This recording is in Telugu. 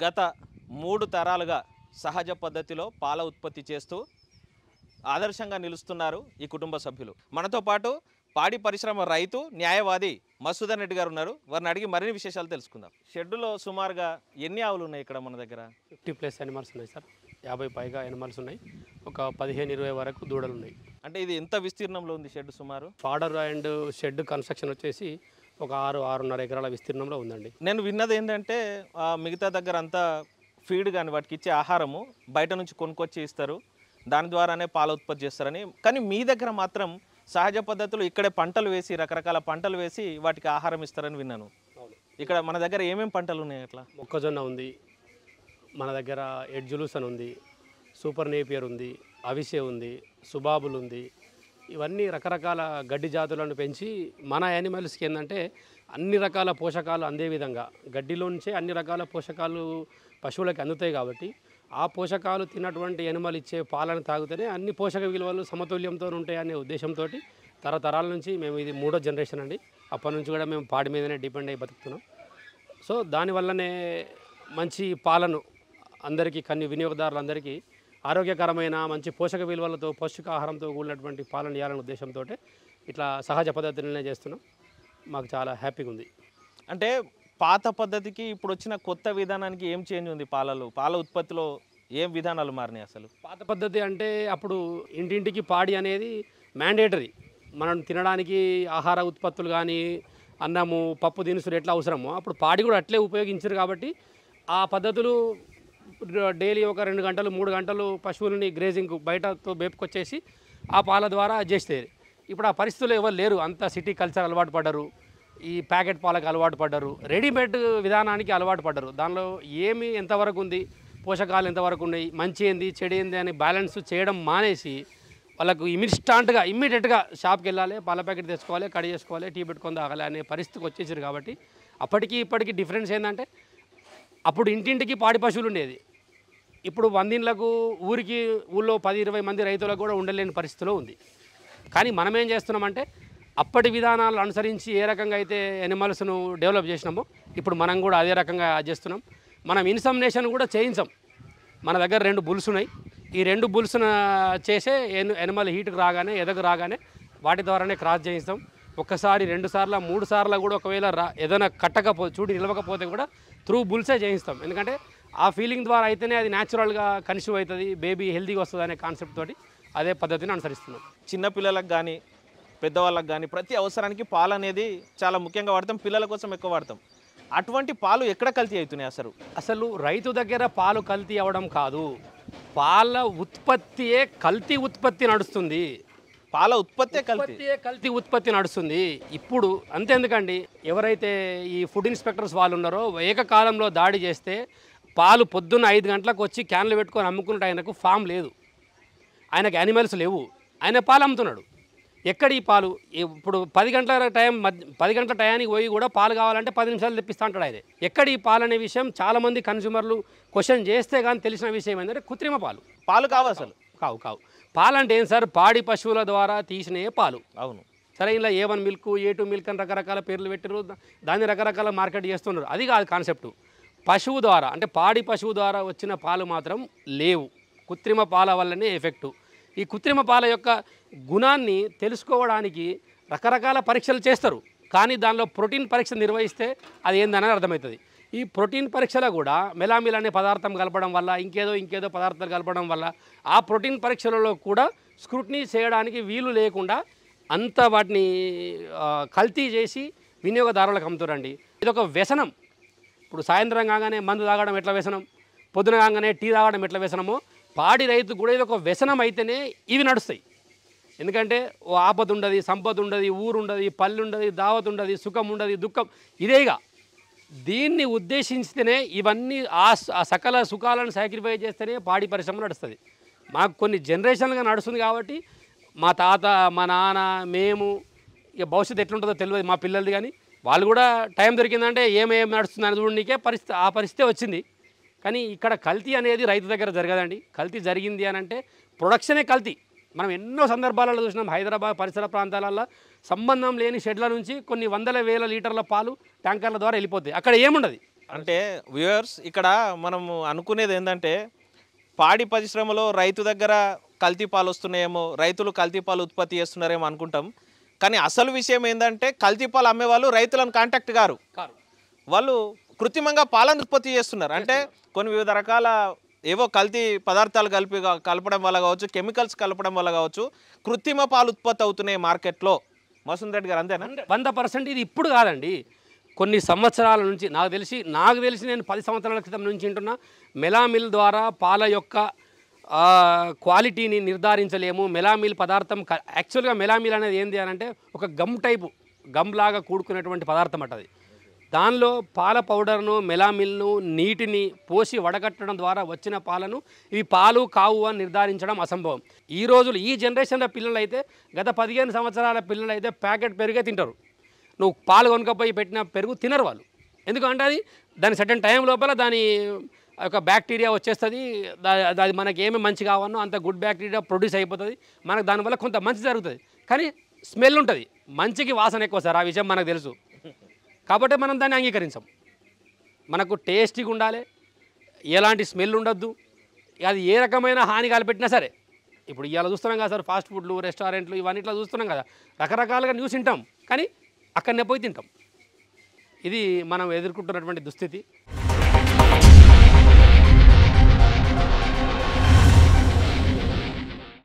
గత 3 తరాలుగా సహజ పద్ధతిలో పాల ఉత్పత్తి చేస్తూ ఆదర్శంగా నిలుస్తున్నారు ఈ కుటుంబ సభ్యులు. మనతో పాటు పాడి పరిశ్రమ రైతు న్యాయవాది మసూదన్ రెడ్డి గారు ఉన్నారు. వారిని అడిగి మరిన్ని విశేషాలు తెలుసుకుందాం. షెడ్డులో సుమారుగా ఎన్ని ఆవులు ఉన్నాయి ఇక్కడ మన దగ్గర? 50+ యానిమల్స్ ఉన్నాయి సార్. 50 పైగా యానిమల్స్ ఉన్నాయి. ఒక 15-20 వరకు దూడలు ఉన్నాయి. అంటే ఇది ఎంత విస్తీర్ణంలో ఉంది షెడ్ సుమారు? ఫాడర్ అండ్ షెడ్ కన్స్ట్రక్షన్ వచ్చేసి ఒక 6-6.5 ఎకరాల విస్తీర్ణంలో ఉందండి. నేను విన్నది ఏంటంటే మిగతా దగ్గర అంతా ఫీడ్ కానీ వాటికి ఇచ్చే ఆహారము బయట నుంచి కొనుక్కొచ్చి ఇస్తారు, దాని ద్వారానే పాల ఉత్పత్తి చేస్తారని. కానీ మీ దగ్గర మాత్రం సహజ పద్ధతులు ఇక్కడే పంటలు వేసి రకరకాల పంటలు వేసి వాటికి ఆహారం ఇస్తారని విన్నాను. ఇక్కడ మన దగ్గర ఏమేమి పంటలు ఉన్నాయి? అట్లా మొక్కజొన్న ఉంది మన దగ్గర, ఎడ్జులూసన్ ఉంది, సూపర్ నేపియర్ ఉంది, అవిసే ఉంది, సుబాబుల్ ఉంది. ఇవన్నీ రకరకాల గడ్డి జాతులను పెంచి మన యానిమల్స్కి ఏంటంటే అన్ని రకాల పోషకాలు అందే విధంగా గడ్డిలో నుంచే అన్ని రకాల పోషకాలు పశువులకు అందుతాయి. కాబట్టి ఆ పోషకాలు తిన్నటువంటి యానిమల్ ఇచ్చే పాలను తాగితేనే అన్ని పోషక విలువలు సమతుల్యంతో ఉంటాయనే ఉద్దేశంతో తరతరాల నుంచి మేము ఇది 3వ జనరేషన్ అండి. అప్పటి నుంచి కూడా మేము పాడి మీదనే డిపెండ్ అయ్యి బతుకుతున్నాం. సో దానివల్లనే మంచి పాలను అందరికీ వినియోగదారులందరికీ ఆరోగ్యకరమైన మంచి పోషక విలువలతో పౌష్టికాహారంతో కూడినటువంటి పాలన ఇవ్వాలనే ఉద్దేశంతో ఇట్లా సహజ పద్ధతిలోనే చేస్తున్నాం. మాకు చాలా హ్యాపీగా ఉంది. అంటే పాత పద్ధతికి ఇప్పుడు వచ్చిన కొత్త విధానానికి ఏం చేంజ్ ఉంది? పాల ఉత్పత్తిలో ఏం విధానాలు మారినాయి అసలు? పాత పద్ధతి అంటే అప్పుడు ఇంటింటికి పాడి అనేది మ్యాండేటరీ. మనం తినడానికి ఆహార ఉత్పత్తులు కానీ అన్నము పప్పు దినుసులు ఎట్లా అవసరమో అప్పుడు పాడి కూడా అట్లే ఉపయోగించారు. కాబట్టి ఆ పద్ధతులు డైలీ ఒక 2 గంటలు 3 గంటలు పశువులని గ్రేజింగ్ బయటతో బేపుకొచ్చేసి ఆ పాల ద్వారా చేసేది. ఇప్పుడు ఆ పరిస్థితులు ఎవరు లేరు. అంతా సిటీ కల్చర్ అలవాటు పడ్డారు, ఈ ప్యాకెట్ పాలకు అలవాటు పడ్డారు, రెడీమేడ్ విధానానికి అలవాటు పడ్డారు. దానిలో ఏమి ఎంతవరకు ఉంది, పోషకాలు ఎంతవరకు ఉన్నాయి, మంచి ఏంది చెడు ఏంది అని బ్యాలెన్స్ చేయడం మానేసి వాళ్ళకు ఇమ్మీడియట్గా షాప్కి వెళ్ళాలి, పాల ప్యాకెట్ తెచ్చుకోవాలి, కడి చేసుకోవాలి, టీ పెట్టుకొని తాగాలి అనే పరిస్థితికి వచ్చేసారు. కాబట్టి అప్పటికి ఇప్పటికీ డిఫరెన్స్ ఏంటంటే అప్పుడు ఇంటింటికి పాడి పశువులు ఉండేది. ఇప్పుడు 100 ఇళ్ళకు ఊళ్ళో 10-20 మంది రైతులకు కూడా ఉండలేని పరిస్థితిలో ఉంది. కానీ మనం ఏం చేస్తున్నామంటే అప్పటి విధానాలు అనుసరించి ఏ రకంగా అయితే యానిమల్స్ను డెవలప్ చేసినామో ఇప్పుడు మనం కూడా అదే రకంగా చేస్తున్నాం. మనం ఇన్సమినేషన్ కూడా చేయించాం. మన దగ్గర 2 బుల్స్ ఉన్నాయి. ఈ 2 బుల్స్ను చేసే యానిమల్ హీట్కి రాగానే ఎదకు రాగానే వాటి ద్వారానే క్రాస్ చేయిస్తాం. ఒక్కసారి 2 సార్లు 3 సార్లు కూడా ఒకవేళ ఏదైనా చూడి నిలవకపోతే కూడా త్రూ బుల్సే చేయిస్తాం. ఎందుకంటే ఆ ఫీలింగ్ ద్వారా అయితేనే అది న్యాచురల్గా కన్స్యూమ్ అవుతుంది, బేబీ హెల్తీగా వస్తుంది అనే కాన్సెప్ట్ తోటి అదే పద్ధతిని అనుసరిస్తున్నాం. చిన్నపిల్లలకు కానీ పెద్దవాళ్ళకి కానీ ప్రతి అవసరానికి పాలు అనేది చాలా ముఖ్యంగా వాడతాం, పిల్లల కోసం ఎక్కువ వాడతాం. అటువంటి పాలు ఎక్కడ కల్తీ అవుతున్నాయి? అసలు రైతు దగ్గర పాలు కల్తీ అవ్వడం కాదు, పాల ఉత్పత్తియే కల్తీ ఉత్పత్తి నడుస్తుంది. పాల ఉత్పత్తి కల్తీ ఉత్పత్తి నడుస్తుంది. ఇప్పుడు అంతేందుకండి, ఎవరైతే ఈ ఫుడ్ ఇన్స్పెక్టర్స్ వాళ్ళు ఉన్నారో ఏకకాలంలో దాడి చేస్తే పాలు పొద్దున్న 5 గంటలకు వచ్చి క్యాన్లు పెట్టుకొని అమ్ముకుంటే ఆయనకు ఫామ్ లేదు, ఆయనకు యానిమల్స్ లేవు, ఆయన పాలు అమ్ముతున్నాడు. ఎక్కడ ఈ పాలు? ఇప్పుడు 10 గంటల టయానికి పోయి కూడా పాలు కావాలంటే 10 నిమిషాలు తెప్పిస్తూ ఉంటాడు ఆయన. ఎక్కడ ఈ పాలు అనే విషయం చాలామంది కన్స్యూమర్లు క్వశ్చన్ చేస్తే కానీ తెలిసిన విషయం ఏంటంటే కృత్రిమ పాలు కావు, అసలు కావు. పాలు అంటే ఏం సార్? పాడి పశువుల ద్వారా తీసినే పాలు. అవును. సరే, ఇలా A1 మిల్క్, A2 మిల్క్ అని రకరకాల పేర్లు పెట్టారు, దాన్ని రకరకాల మార్కెట్ చేస్తున్నారు. అది కాదు కాన్సెప్టు. పశువు ద్వారా అంటే పాడి పశువు ద్వారా వచ్చిన పాలు మాత్రం లేవు. కృత్రిమ పాల వల్లనే ఎఫెక్టు. ఈ కృత్రిమ పాల యొక్క గుణాన్ని తెలుసుకోవడానికి రకరకాల పరీక్షలు చేస్తారు. కానీ దానిలో ప్రోటీన్ పరీక్ష నిర్వహిస్తే అది ఏందనేది అర్థమవుతుంది. ఈ ప్రోటీన్ పరీక్షలో కూడా మెలామిల్ అనే పదార్థం కలపడం వల్ల ఇంకేదో పదార్థాలు కలపడం వల్ల ఆ ప్రోటీన్ పరీక్షలలో కూడా స్క్రూటినీ చేయడానికి వీలు లేకుండా అంత వాటిని కల్తీ చేసి వినియోగదారులకు అమ్ముతారండి. ఇది ఒక వ్యసనం. ఇప్పుడు సాయంత్రం కాగానే మందు తాగడం ఎట్లా వ్యసనం, పొద్దున కాగానే టీ తాగడం ఎట్లా వ్యసనమో పాడి రైతు కూడా ఇది ఒక వ్యసనం అయితేనే ఇవి నడుస్తాయి. ఎందుకంటే ఓ ఆపద ఉండదు, సంపద ఉండదు, ఊరు ఉండదు, పల్లె ఉండదు, దావత్ ఉండదు, సుఖం ఉండదు, దుఃఖం ఇదేగా. దీన్ని ఉద్దేశించితేనే ఇవన్నీ ఆ సకల సుఖాలను సాక్రిఫై చేస్తేనే పాడి పరిశ్రమ నడుస్తుంది. మాకు కొన్ని జనరేషన్లుగా నడుస్తుంది. కాబట్టి మా తాత, మా నాన్న, మేము ఇక భవిష్యత్తు ఎట్లుంటుందో తెలియదు మా పిల్లలది. కానీ వాళ్ళు కూడా టైం దొరికిందంటే ఏమేమి నడుస్తుందని చూడడానికే పరిస్థితి వచ్చింది. కానీ ఇక్కడ కల్తీ అనేది రైతు దగ్గర జరగదండి. కల్తీ జరిగింది అని అంటే ప్రొడక్షనే కల్తీ. మనం ఎన్నో సందర్భాలలో చూసినాం. హైదరాబాద్ పరిసర ప్రాంతాలలో సంబంధం లేని షెడ్ల నుంచి కొన్ని 100,000 లీటర్ల పాలు ట్యాంకర్ల ద్వారా వెళ్ళిపోతాయి. అక్కడ ఏముండదు, అంటే వ్యూయర్స్ ఇక్కడ మనము అనుకునేది ఏంటంటే పాడి పరిశ్రమలో రైతు దగ్గర కల్తీ పాలు వస్తున్నాయేమో, రైతులు కల్తీ పాలు ఉత్పత్తి చేస్తున్నారేమో అనుకుంటాం. కానీ అసలు విషయం ఏంటంటే కల్తీ పాలు అమ్మేవాళ్ళు రైతులను కాంటాక్ట్ గారు, వాళ్ళు కృత్రిమంగా పాలను ఉత్పత్తి చేస్తున్నారు. అంటే కొన్ని వివిధ రకాల ఏవో కల్తీ పదార్థాలు కలపడం వల్ల కావచ్చు, కెమికల్స్ కలపడం వల్ల కావచ్చు, కృత్రిమ పాలు ఉత్పత్తి అవుతున్నాయి మార్కెట్లో. మసూన్ రెడ్డి గారు అంతేనా? 100% ఇది ఇప్పుడు కాదండి, కొన్ని సంవత్సరాల నుంచి నాకు తెలిసి నేను 10 సంవత్సరాల క్రితం నుంచి వింటున్నా. మెలామిల్ ద్వారా పాల యొక్క క్వాలిటీని నిర్ధారించలేము. మెలామిల్ పదార్థం యాక్చువల్గా మెలామిల్ అనేది ఏంటి అని అంటే ఒక గమ్ లాగా కూడుకునేటువంటి పదార్థం అట్టది. దానిలో పాల పౌడర్ను, మెలామిల్ను, నీటిని పోసి వడగట్టడం ద్వారా వచ్చిన పాలను ఇవి పాలు కావు అని నిర్ధారించడం అసంభవం. ఈ రోజులు ఈ జనరేషన్లో పిల్లలు అయితే, గత 15 సంవత్సరాల పిల్లలు అయితే ప్యాకెట్ పెరుగే తింటారు. నువ్వు పాలు కొనుక్కపోయి పెట్టిన పెరుగు తినరు వాళ్ళు. ఎందుకంటే దాని సర్టెన్ టైం లోపల దాని ఒక బ్యాక్టీరియా వచ్చేస్తుంది. అది మనకి ఏమి మంచి కావాలనో అంత గుడ్ బ్యాక్టీరియా ప్రొడ్యూస్ అయిపోతుంది. మనకు దానివల్ల కొంత మంచి జరుగుతుంది. కానీ స్మెల్ ఉంటుంది, మంచికి వాసన ఎక్కువ సార్. ఆ విషయం మనకు తెలుసు కాబట్టి మనం దాన్ని అంగీకరించాం. మనకు టేస్టీగా ఉండాలి, ఎలాంటి స్మెల్ ఉండొద్దు, అది ఏ రకమైన హాని కాలిపెట్టినా సరే. ఇప్పుడు ఇవాళ చూస్తున్నాం కదా సార్, ఫాస్ట్ ఫుడ్లు, రెస్టారెంట్లు ఇవన్నిట్లో చూస్తున్నాం కదా, రకరకాలుగా న్యూస్ వింటాం కానీ అక్కడనే పోయి తింటాం. ఇది మనం ఎదుర్కొంటున్నటువంటి దుస్థితి.